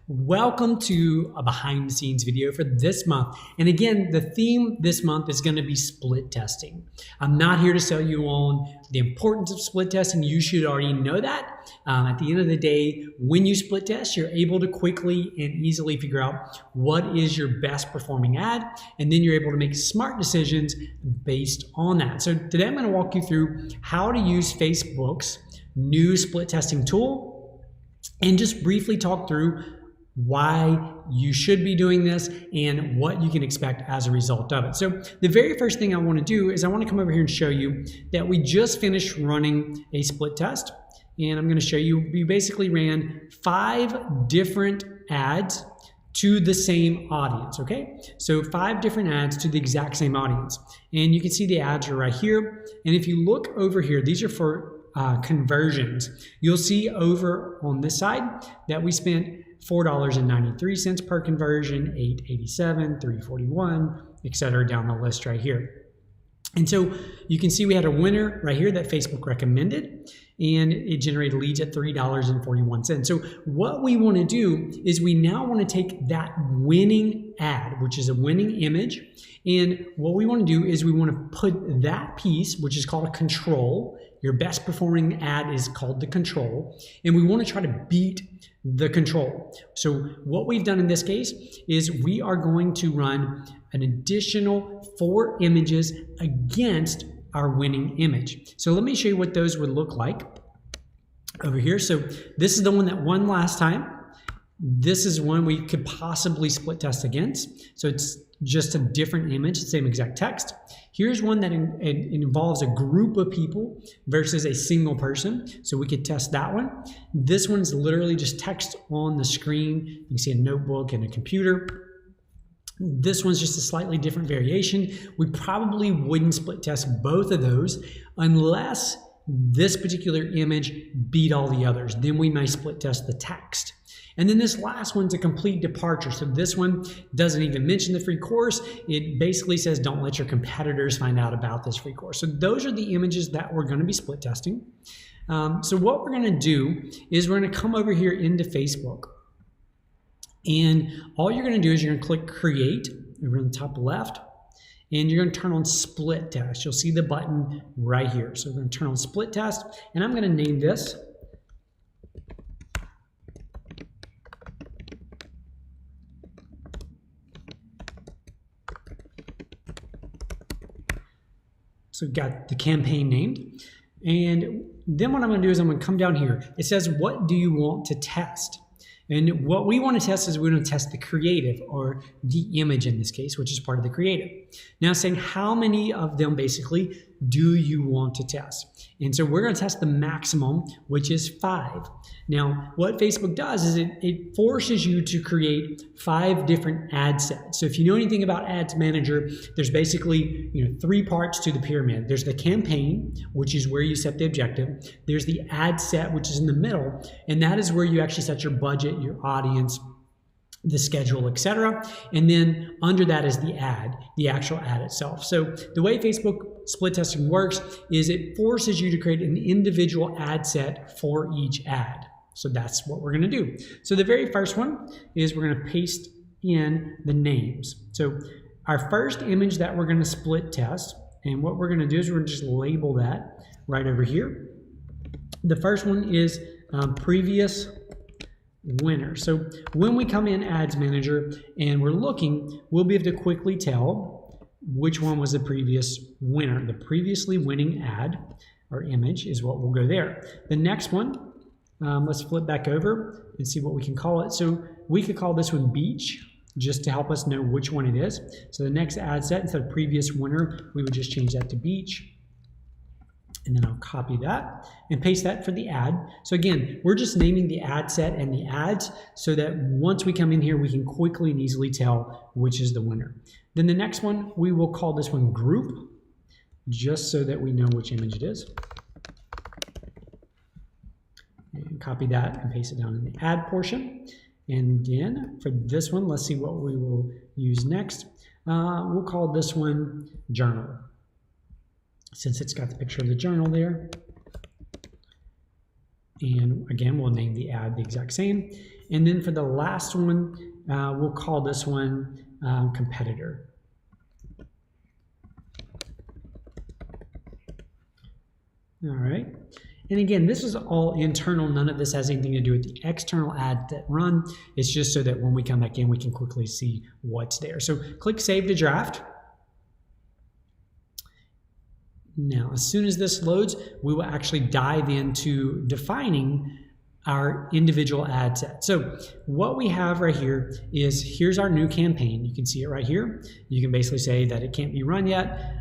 Welcome to a behind the scenes video for this month. And again, the theme this month is going to be split testing. I'm not here to sell you on the importance of split testing. You should already know that. At the end of the day, when you split test, you're able to quickly and easily figure out what is your best performing ad, and then you're able to make smart decisions based on that. So today I'm going to walk you through how to use Facebook's new split testing tool and just briefly talk through why you should be doing this and what you can expect as a result of it. So the very first thing I want to do is I want to come over here and show you that we just finished running a split test. And I'm going to show you, we basically ran 5 different ads to the same audience, okay? So 5 different ads to the exact same audience. And you can see the ads are right here. And if you look over here, these are for conversions. You'll see over on this side that we spent $4.93 per conversion, $8.87, $3.41, etc. down the list right here. And so you can see we had a winner right here that Facebook recommended, and it generated leads at $3.41. So what we want to do is we now want to take that winning ad, which is a winning image, and what we want to do is we want to put that piece, which is called a control. Your best performing ad is called the control, and we want to try to beat the control. So what we've done in this case is we are going to run an additional 4 images against our winning image. So let me show you what those would look like over here. So this is the one that won last time. This is one we could possibly split test against. So it's just a different image, same exact text. Here's one that involves a group of people versus a single person. So we could test that one. This one's literally just text on the screen. You can see a notebook and a computer. This one's just a slightly different variation. We probably wouldn't split test both of those unless this particular image beat all the others. Then we might split test the text. And then this last one's a complete departure. So this one doesn't even mention the free course. It basically says don't let your competitors find out about this free course. So those are the images that we're going to be split testing. So what we're going to do is we're going to come over here into Facebook. And all you're going to do is you're going to click create over in the top left. And you're going to turn on split test. You'll see the button right here. So we're going to turn on split test. And I'm going to name this So we've got the campaign named. And then what I'm going to do is I'm going to come down here. It says, what do you want to test? And what we want to test is we're going to test the creative, or the image in this case, which is part of the creative. Now it's saying how many of them basically do you want to test? And so we're going to test the maximum, which is 5. Now, what Facebook does is it forces you to create 5 different ad sets. So if you know anything about Ads Manager, there's basically 3 parts to the pyramid. There's the campaign, which is where you set the objective. There's the ad set, which is in the middle, and that is where you actually set your budget, your audience, the schedule, etc. And then under that is the ad, the actual ad itself. So the way Facebook split testing works is it forces you to create an individual ad set for each ad. So that's what we're going to do. So the very first one is we're going to paste in the names. So our first image that we're going to split test, and what we're going to do is we're going to just label that right over here. The first one is previous winner. So when we come in Ads Manager and we're looking, we'll be able to quickly tell which one was the previous winner. The previously winning ad or image is what will go there. The next one, let's flip back over and see what we can call it. So we could call this one Beach, just to help us know which one it is. So the next ad set, instead of previous winner, we would just change that to Beach. And then I'll copy that and paste that for the ad. So again, we're just naming the ad set and the ads so that once we come in here, we can quickly and easily tell which is the winner. Then the next one, we will call this one Group, just so that we know which image it is. And copy that and paste it down in the ad portion. And then for this one, let's see what we will use next. We'll call this one Journal, since it's got the picture of the journal there. And again, we'll name the ad the exact same. And then for the last one, we'll call this one competitor. All right. And again, this is all internal. None of this has anything to do with the external ads that run. It's just so that when we come back in, we can quickly see what's there. So click Save to Draft. Now, as soon as this loads, we will actually dive into defining our individual ad set. So what we have right here is, here's our new campaign. You can see it right here. You can basically say that it can't be run yet.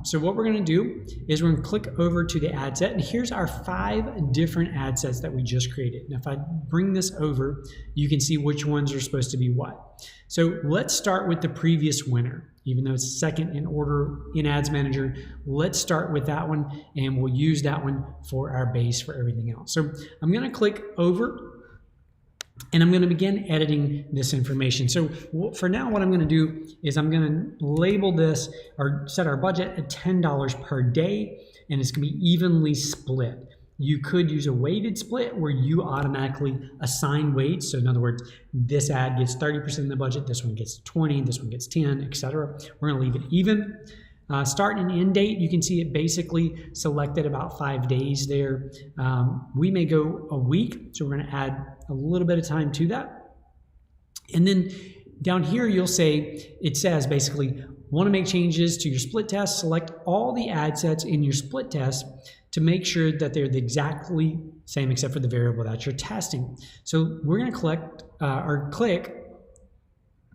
So what we're going to do is we're going to click over to the ad set, and here's our 5 different ad sets that we just created. And if I bring this over, you can see which ones are supposed to be what. So let's start with the previous winner. Even though it's second in order in Ads Manager, let's start with that one, and we'll use that one for our base for everything else. So I'm going to click over, and I'm going to begin editing this information. So for now, what I'm going to do is I'm going to label this, or set our budget at $10 per day, and it's going to be evenly split. You could use a weighted split where you automatically assign weights. So in other words, this ad gets 30% of the budget, this one gets 20, this one gets 10, etc. We're going to leave it even. Start and end date, you can see it basically selected about 5 days there. We may go a week, so we're going to add a little bit of time to that. And then down here, you'll say, it says basically, want to make changes to your split test, select all the ad sets in your split test to make sure that they're the exactly same except for the variable that you're testing. So we're going to click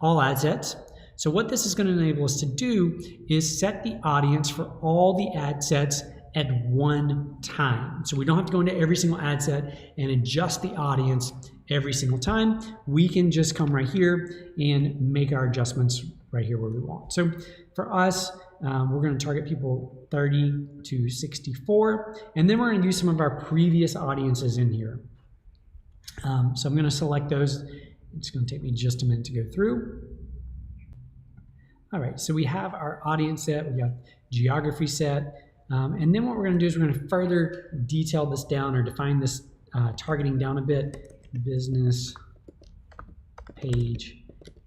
all ad sets. So what this is going to enable us to do is set the audience for all the ad sets at one time. So we don't have to go into every single ad set and adjust the audience every single time. We can just come right here and make our adjustments right here where we want. So for us, we're going to target people 30 to 64, and then we're going to use some of our previous audiences in here. So I'm going to select those. It's going to take me just a minute to go through. All right, so we have our audience set, we got geography set, and then what we're going to do is we're going to further detail this down, or define this targeting down a bit. Business page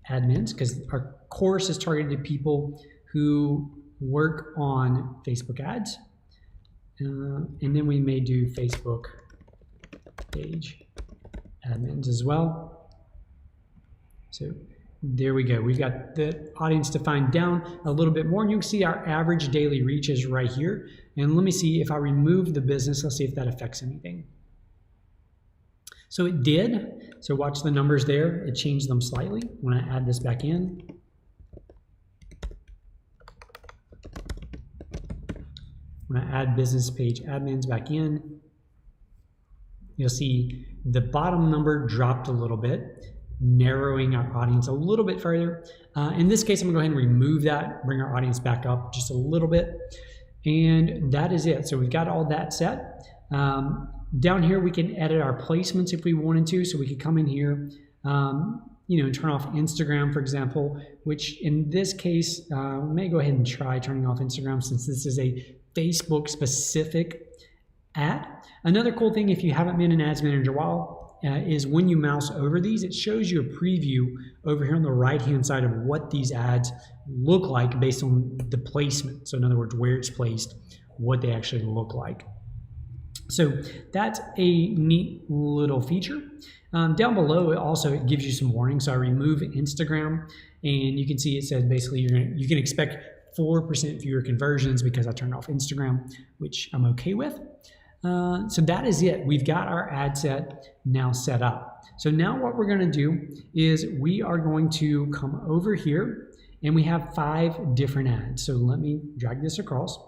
admins, because our course is targeted to people who work on Facebook ads, and then we may do Facebook page admins as well. So there we go. We've got the audience defined down a little bit more, and you can see our average daily reach is right here. And let me see if I remove the business, let's see if that affects anything. So it did. So watch the numbers there. It changed them slightly when I add this back in. When I add business page admins back in, you'll see the bottom number dropped a little bit, narrowing our audience a little bit further. In this case, I'm gonna go ahead and remove that, bring our audience back up just a little bit. And that is it. So we've got all that set. Down here, we can edit our placements if we wanted to. So we could come in here, and turn off Instagram, for example, which in this case, we may go ahead and try turning off Instagram since this is a Facebook specific ad. Another cool thing, if you haven't been in Ads Manager a while, is when you mouse over these, it shows you a preview over here on the right-hand side of what these ads look like based on the placement. So in other words, where it's placed, what they actually look like. So that's a neat little feature. Down below, it gives you some warnings. So I remove Instagram, and you can see it says basically you can expect 4% fewer conversions because I turned off Instagram, which I'm okay with. So that is it. We've got our ad set now set up. So now what we're going to do is we are going to come over here, and we have 5 different ads. So let me drag this across.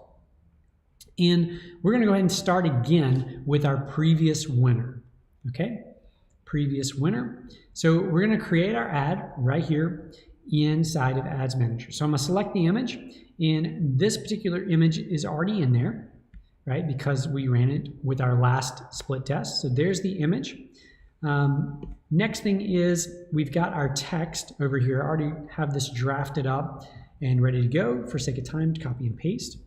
And we're going to go ahead and start again with our previous winner. Okay, previous winner. So we're going to create our ad right here inside of Ads Manager. So I'm going to select the image, and this particular image is already in there, right? Because we ran it with our last split test. So there's the image. Next thing is we've got our text over here. I already have this drafted up and ready to go. For sake of time, to copy and paste.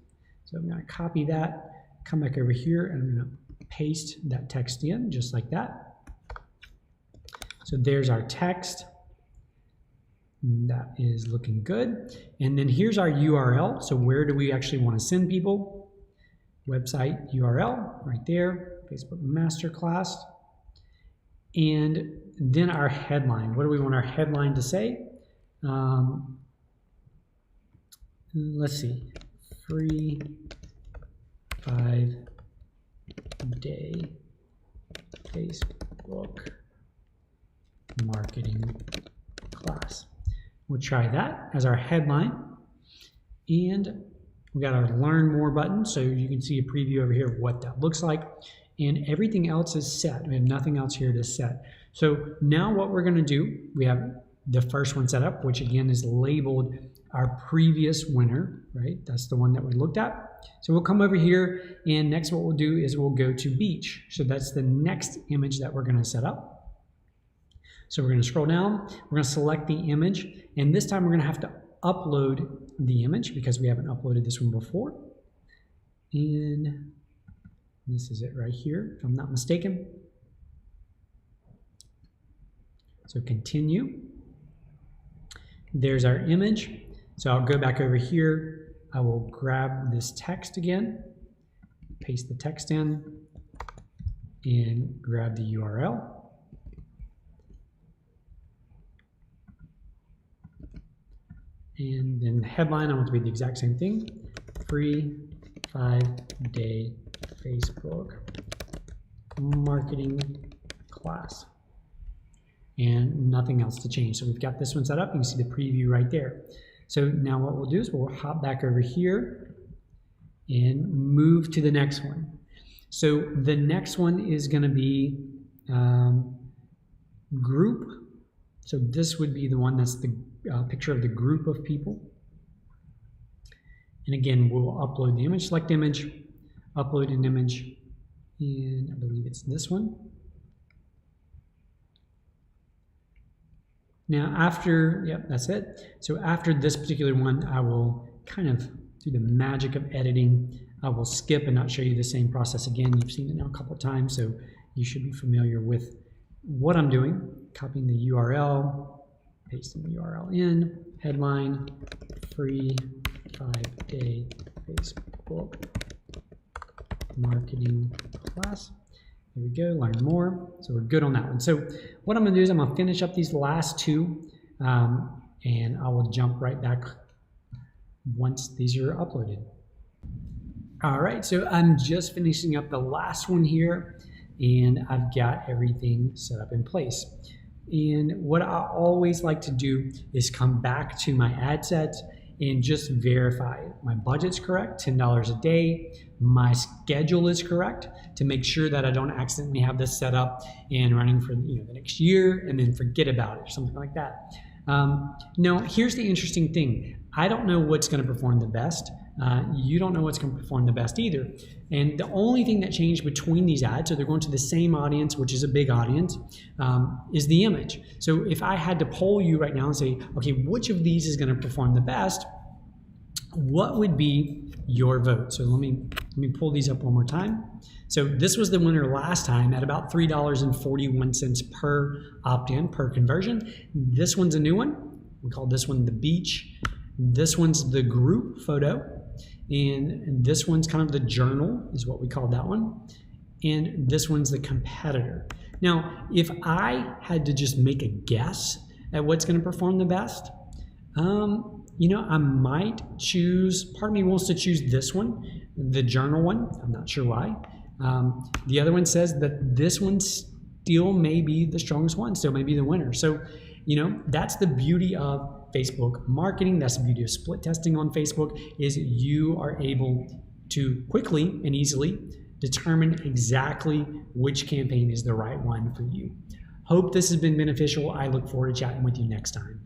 So I'm going to copy that, come back over here, and I'm going to paste that text in just like that. So there's our text. That is looking good. And then here's our URL. So where do we actually want to send people? Website URL right there, Facebook Masterclass. And then our headline. What do we want our headline to say? Let's see. Free 5-day Facebook marketing class. We'll try that as our headline. And we got our learn more button, so you can see a preview over here of what that looks like. And everything else is set. We have nothing else here to set. So now what we're going to do, we have the first one set up, which again is labeled our previous winner, right? That's the one that we looked at. So we'll come over here, and next what we'll do is we'll go to beach. So that's the next image that we're going to set up. So we're going to scroll down, we're going to select the image, and this time we're going to have to upload the image because we haven't uploaded this one before. And this is it right here, if I'm not mistaken. So continue. There's our image. So I'll go back over here. I will grab this text again, paste the text in, and grab the URL. And then the headline, I want it to be the exact same thing. Free 5-day Facebook marketing class. And nothing else to change. So we've got this one set up. You can see the preview right there. So now what we'll do is we'll hop back over here and move to the next one. So the next one is going to be group. So this would be the one that's the picture of the group of people. And again, we'll upload the image, select image, upload an image, and I believe it's this one. Now after, yep, that's it. So after this particular one, I will kind of, through the magic of editing, I will skip and not show you the same process again. You've seen it now a couple of times, so you should be familiar with what I'm doing. Copying the URL, pasting the URL in, headline, free 5-day Facebook marketing class. There we go, learn more. So we're good on that one. So what I'm going to do is I'm going to finish up these last two, and I will jump right back once these are uploaded. All right, so I'm just finishing up the last one here, and I've got everything set up in place. And what I always like to do is come back to my ad sets and just verify my budget's correct, $10 a day, my schedule is correct, to make sure that I don't accidentally have this set up and running for the next year and then forget about it or something like that. Now, here's the interesting thing. I don't know what's going to perform the best. You don't know what's going to perform the best either. And the only thing that changed between these ads, so they're going to the same audience, which is a big audience, is the image. So if I had to poll you right now and say, okay, which of these is going to perform the best, what would be your vote? So let me pull these up one more time. So this was the winner last time at about $3.41 per opt-in, per conversion. This one's a new one. We call this one the beach. This one's the group photo. And this one's kind of the journal, is what we call that one. And this one's the competitor. Now, if I had to just make a guess at what's going to perform the best, I might choose, part of me wants to choose this one, the journal one. I'm not sure why. The other one says that this one still may be the strongest one, still may be the winner. So, that's the beauty of Facebook marketing. That's the beauty of split testing on Facebook, is you are able to quickly and easily determine exactly which campaign is the right one for you. Hope this has been beneficial. I look forward to chatting with you next time.